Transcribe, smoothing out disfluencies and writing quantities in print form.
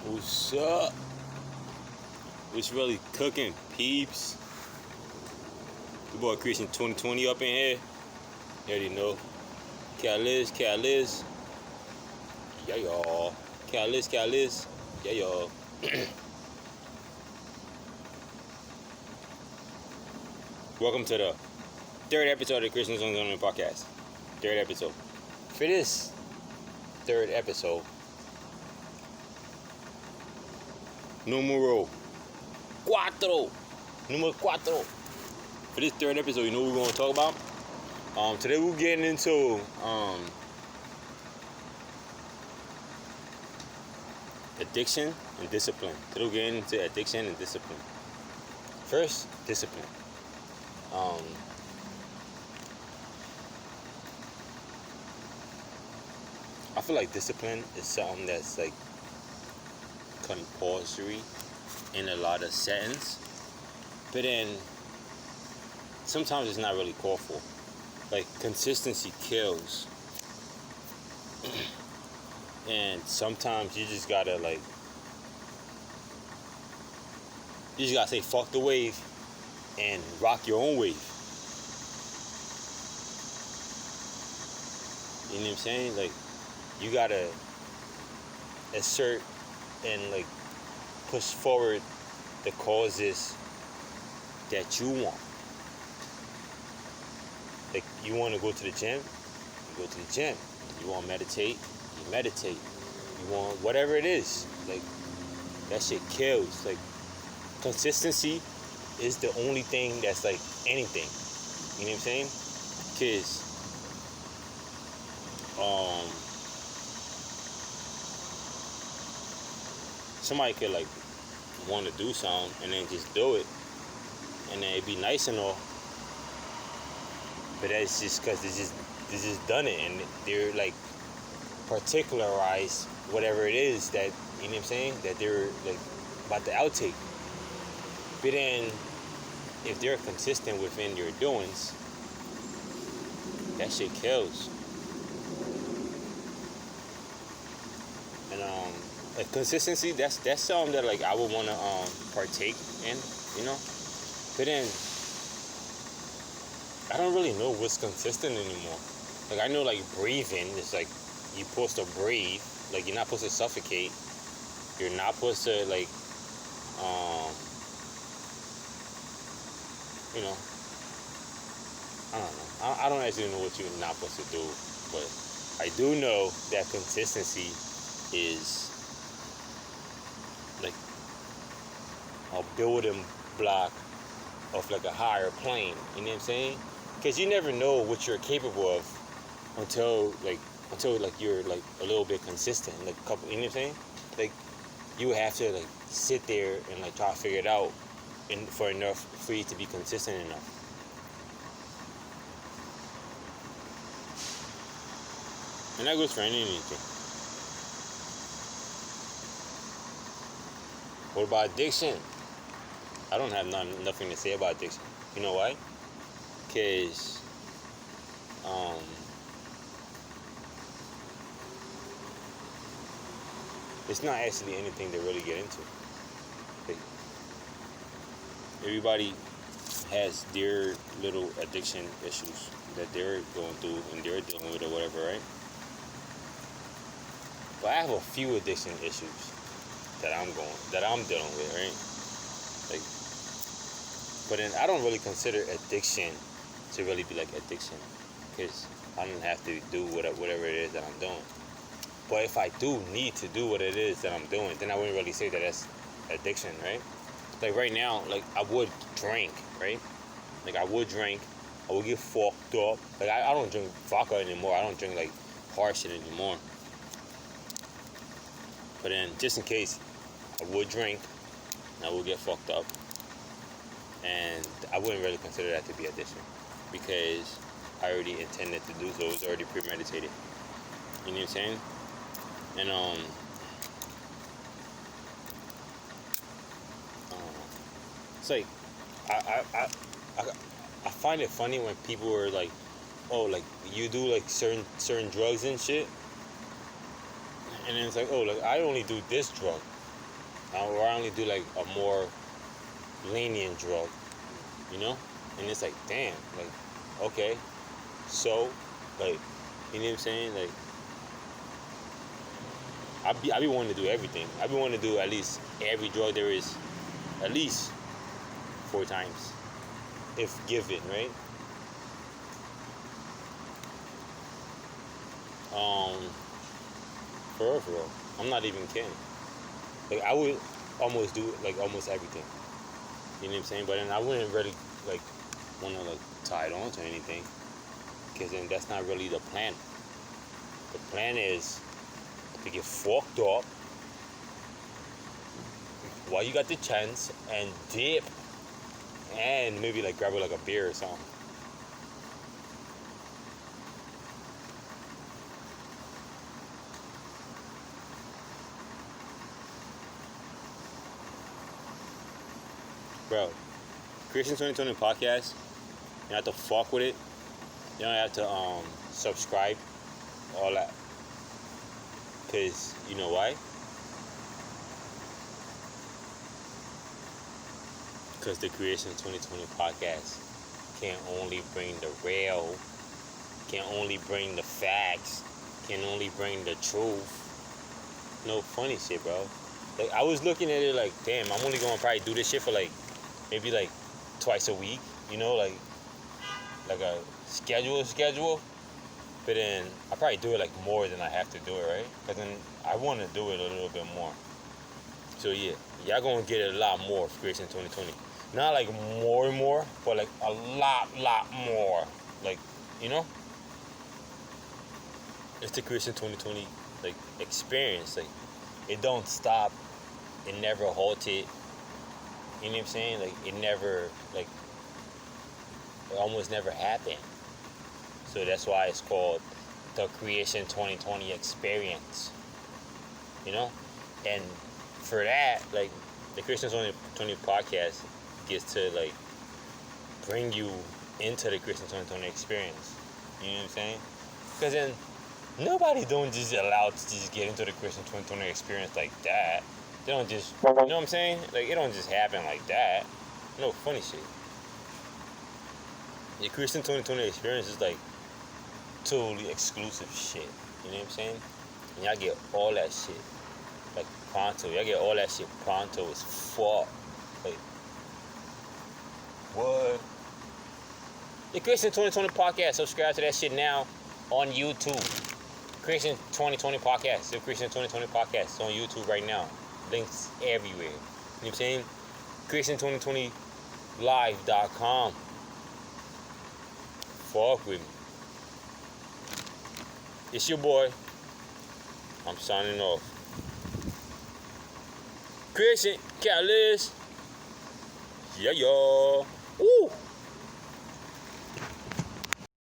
What's up? What's really cooking, peeps? The boy kreation2020 up in here. You already know. Catalyst. Yeah, y'all. Catalyst. Yeah, y'all. Welcome to the third episode of the kreation2020 podcast. Third episode. For this third episode, Número 4. For this third episode, you know what we're going to talk about? Today we're getting into addiction and discipline. Today we're getting into addiction and discipline. First, discipline. I feel like discipline is something that's like compulsory in a lot of settings, but then sometimes it's not really called for. Like, consistency kills. And sometimes you just gotta say fuck the wave and rock your own wave. You know what I'm saying? Like, you gotta assert and like push forward the causes that you want. Like, you want to go to the gym, you go to the gym. You want to meditate, you meditate. You want whatever it is. Like, that shit kills. Like, consistency is the only thing that's like anything. You know what I'm saying? Because somebody could like want to do something and then just do it, and then it'd be nice and all, but that's just because they just done it, and they're like particularized whatever it is that, you know what I'm saying, that they're like about to outtake. But then if they're consistent within your doings, that shit kills. And like, consistency, that's something that like I would want to partake in, you know. But then I don't really know what's consistent anymore. Like, I know like breathing is like, you're supposed to breathe. Like, you're not supposed to suffocate. You're not supposed to like you know, I don't know. I don't actually know what you're not supposed to do, but I do know that consistency is like a building block of like a higher plane. You know what I'm saying? Because you never know what you're capable of until you're like a little bit consistent, like a couple. You know what I'm saying? Like, you have to like sit there and like try to figure it out, and for you to be consistent enough. And that goes for anything. What about addiction? I don't have nothing to say about addiction. You know why? Because it's not actually anything to really get into. Like, everybody has their little addiction issues that they're going through and they're dealing with or whatever, right? But I have a few addiction issues that I'm dealing with, right? Like, but then I don't really consider addiction to really be like addiction, because I don't have to do whatever it is that I'm doing. But if I do need to do what it is that I'm doing, then I wouldn't really say that that's addiction, right? Like, right now, like, I would drink, right? Like, I would drink. I would get fucked up. Like, I don't drink vodka anymore. I don't drink like hard shit anymore. But then, just in case, I would drink, and I would get fucked up, and I wouldn't really consider that to be addiction, because I already intended to do so. It was already premeditated. You know what I'm saying? And it's like I find it funny when people are like, oh, like, you do like certain drugs and shit, and then it's like, oh, like, I only do this drug. Or I only do like a more lenient drug, you know? And it's like, damn, like, okay, so, like, you know what I'm saying? Like, I be wanting to do everything. I be wanting to do at least every drug there is, at least 4 times, if given, right? Um, for real. I'm not even kidding. Like, I would almost do like almost everything. You know what I'm saying? But then I wouldn't really like want to like tie it on to anything, because then that's not really the plan. The plan is to get fucked up while you got the chance and dip, and maybe like grab like a beer or something. Bro, Kreation2020 podcast, you don't have to fuck with it. You don't have to subscribe, all that. Cause you know why? Because the Kreation2020 podcast can only bring the real, can only bring the facts, can only bring the truth. No funny shit, bro. Like, I was looking at it like, damn, I'm only gonna probably do this shit for like maybe like twice a week, you know, like a schedule. But then I probably do it like more than I have to do it, right? But then I want to do it a little bit more. So yeah, y'all gonna get a lot more of Kreation2020. Not like more and more, but like a lot more. Like, you know, it's the Kreation2020 like experience. Like, it don't stop, it never halted. You know what I'm saying? Like, it never, like, it almost never happened. So that's why it's called the Kreation2020 experience. You know? And for that, like, the Kreation2020 podcast gets to, like, bring you into the Kreation2020 experience. You know what I'm saying? Because then nobody don't just allow to just get into the Kreation2020 experience like that. They don't just, you know what I'm saying? Like, it don't just happen like that. No funny shit. The Kreation2020 experience is like totally exclusive shit. You know what I'm saying? And y'all get all that shit like pronto. Y'all get all that shit pronto as fuck. Like, what? The Kreation2020 podcast. Subscribe to that shit now on YouTube. Kreation2020 podcast. The Kreation2020 podcast is on YouTube right now. Links everywhere. You know what I'm saying? Kreation2020live.com. Fuck with me. It's your boy. I'm signing off. Kreation Catalyst. Yeah, y'all. Woo!